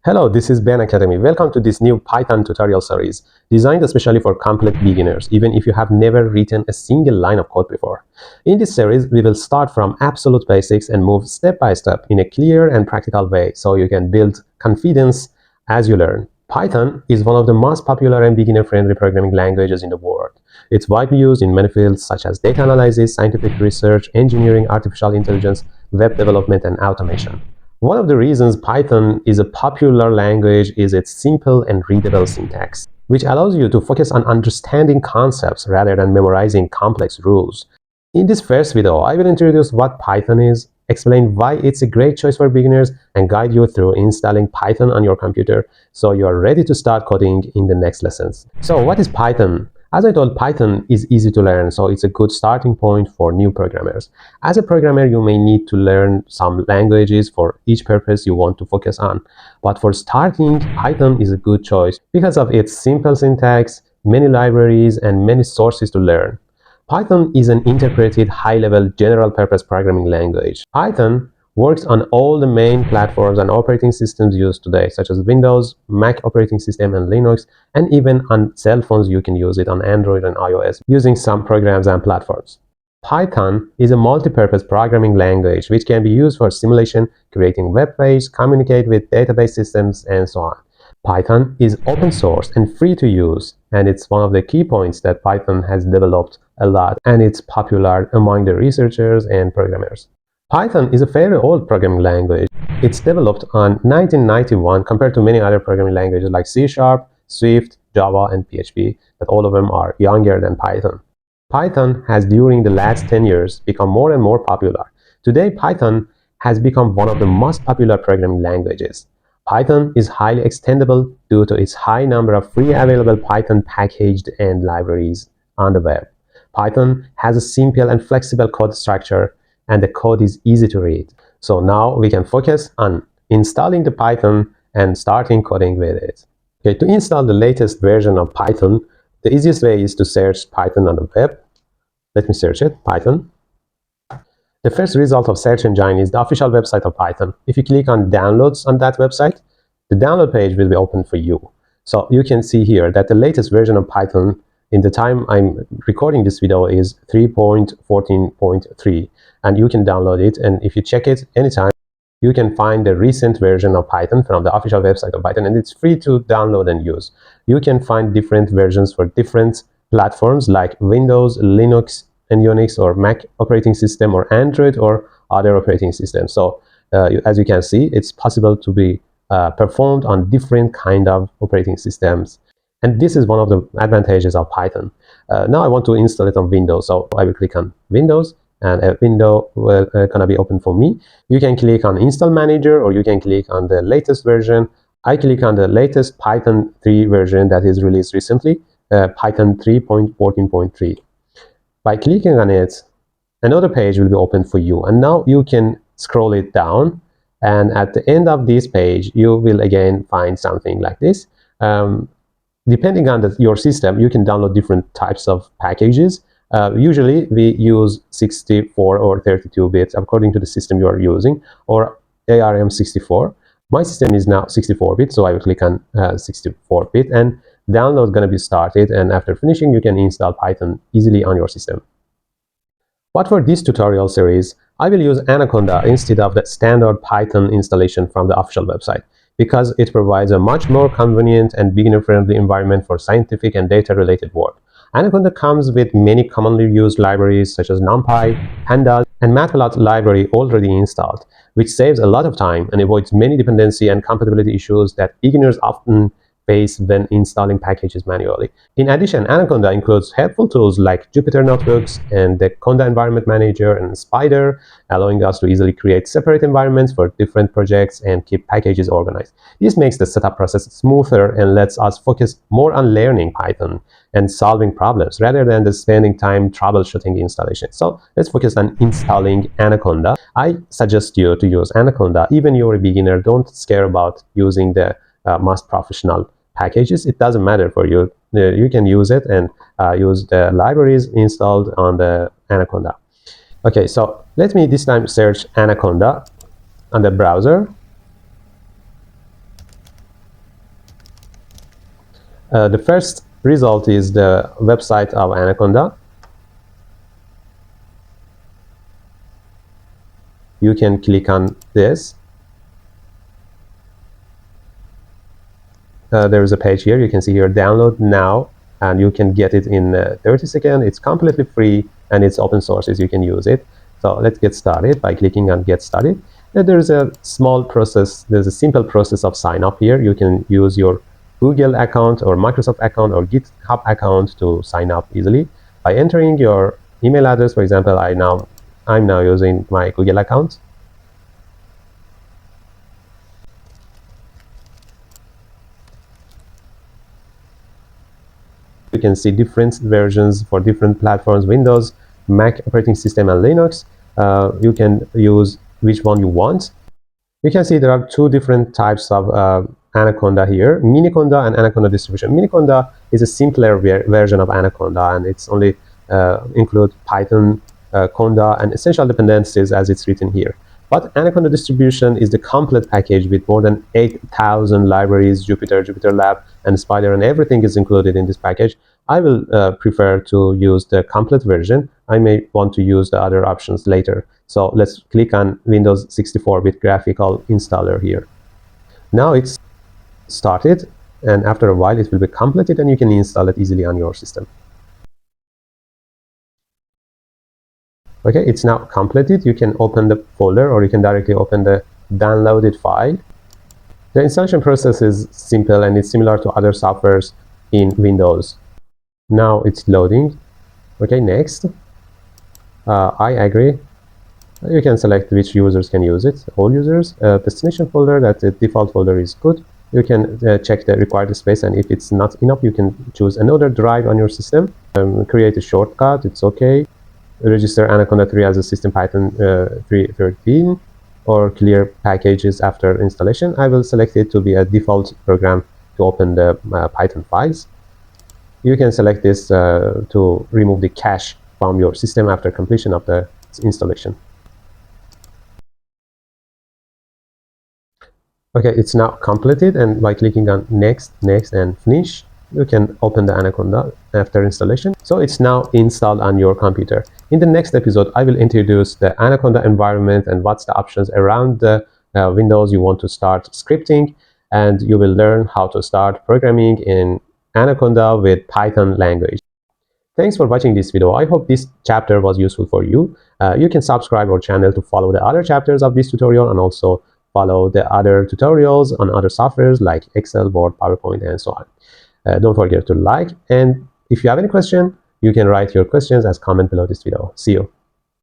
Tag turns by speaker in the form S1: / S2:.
S1: Hello, this is Ben Academy. Welcome to this new Python tutorial series designed especially for complete beginners, even if you have never written a single line of code before. In this series, we will start from absolute basics and move step by step in a clear and practical way so you can build confidence as you learn. Python is one of the most popular and beginner-friendly programming languages in the world. It's widely used in many fields such as data analysis, scientific research, engineering, artificial intelligence, web development, and automation. One of the reasons Python is a popular language is its simple and readable syntax, which allows you to focus on understanding concepts rather than memorizing complex rules. In this first video, I will introduce what Python is, explain why it's a great choice for beginners, and guide you through installing Python on your computer so you are ready to start coding in the next lessons. So what is Python? As I told, Python is easy to learn, so it's a good starting point for new programmers. As a programmer, you may need to learn some languages for each purpose you want to focus on. But for starting, Python is a good choice because of its simple syntax, many libraries, and many sources to learn. Python is an interpreted high-level general-purpose programming language. Python works on all the main platforms and operating systems used today, such as Windows, Mac operating system, and Linux, and even on cell phones you can use it on Android and iOS using some programs and platforms. Python is a multi-purpose programming language which can be used for simulation, creating web pages, communicate with database systems, and so on. Python is open source and free to use, and it's one of the key points that Python has developed a lot, and it's popular among the researchers and programmers. Python is a fairly old programming language. It's developed on 1991 compared to many other programming languages like C#, Swift, Java, and PHP, that all of them are younger than Python. Python has during the last 10 years become more and more popular. Today, Python has become one of the most popular programming languages. Python is highly extendable due to its high number of free available Python packaged and libraries on the web. Python has a simple and flexible code structure, and the code is easy to read. So now we can focus on installing the Python and starting coding with it. Okay, to install the latest version of Python, the easiest way is to search Python on the web. Let me search it, Python. The first result of search engine is the official website of Python. If you click on downloads on that website, the download page will be open for you. So you can see here that the latest version of Python in the time I'm recording this video is 3.14.3, and you can download it, and if you check it anytime, you can find the recent version of Python from the official website of Python, and it's free to download and use. You can find different versions for different platforms like Windows, Linux, and Unix, or Mac operating system, or Android, or other operating systems. So as you can see, it's possible to be performed on different kind of operating systems. And this is one of the advantages of Python. Now I want to install it on Windows, so I will click on Windows, and a window will gonna be open for me. You can click on Install Manager, or you can click on the latest version. I click on the latest Python 3 version that is released recently, Python 3.14.3. By clicking on it, another page will be open for you, and now you can scroll it down, and at the end of this page, you will again find something like this. Depending on your system, you can download different types of packages. Usually, we use 64 or 32-bit according to the system you are using, or ARM64. My system is now 64-bit, so I will click on 64-bit, and download is going to be started. And after finishing, you can install Python easily on your system. But for this tutorial series, I will use Anaconda instead of the standard Python installation from the official website, because it provides a much more convenient and beginner-friendly environment for scientific and data-related work. Anaconda comes with many commonly used libraries such as NumPy, Pandas, and Matplotlib library already installed, which saves a lot of time and avoids many dependency and compatibility issues that beginners often face when installing packages manually. In addition, Anaconda includes helpful tools like Jupyter Notebooks and the Conda Environment Manager and Spider, allowing us to easily create separate environments for different projects and keep packages organized. This makes the setup process smoother and lets us focus more on learning Python and solving problems rather than just spending time troubleshooting installation. So let's focus on installing Anaconda. I suggest you to use Anaconda. Even you're a beginner, don't scare about using the most professional packages. It doesn't matter for you. You can use it and use the libraries installed on the Anaconda. Okay, so let me this time search Anaconda on the browser. The first result is the website of Anaconda. You can click on this. There is a page here. You can see here, download now, and you can get it in 30 seconds. It's completely free and it's open source, you can use it. So let's get started by clicking on get started. There's a small process. There's a simple process of sign up here. You can use your Google account or Microsoft account or GitHub account to sign up easily by entering your email address. For example, I'm now using my Google account. You can see different versions for different platforms: Windows, Mac operating system, and Linux. You can use which one you want. You can see there are two different types of Anaconda here: Miniconda and Anaconda distribution. Miniconda is a simpler version of Anaconda, and it's only include Python, Conda, and essential dependencies as it's written here. But Anaconda distribution is the complete package with more than 8,000 libraries, Jupyter Lab, and Spider, and everything is included in this package. I will prefer to use the complete version. I may want to use the other options later. So let's click on Windows 64-bit graphical installer here. Now it's started, and after a while it will be completed and you can install it easily on your system. Okay, it's now completed. You can open the folder or you can directly open the downloaded file. The installation process is simple and it's similar to other softwares in Windows. Now it's loading. Okay, next. I agree. You can select which users can use it. All users. Destination folder, that the default folder is good. You can check the required space, and if it's not enough, you can choose another drive on your system. Create a shortcut, it's okay. Register Anaconda 3 as a system Python 3.13 or clear packages after installation. I will select it to be a default program to open the Python files. You can select this to remove the cache from your system after completion of the installation. Okay, it's now completed, and by clicking on next, and finish, you can open the Anaconda after installation. So it's now installed on your computer. In the next episode, I will introduce the Anaconda environment and what's the options around the Windows you want to start scripting, and you will learn how to start programming in Anaconda with Python language. Thanks for watching this video. I hope this chapter was useful for you. You can subscribe our channel to follow the other chapters of this tutorial, and also follow the other tutorials on other softwares like Excel, Word, PowerPoint, and so on. Don't forget to like, and if you have any question, you can write your questions as comment below this video. See you.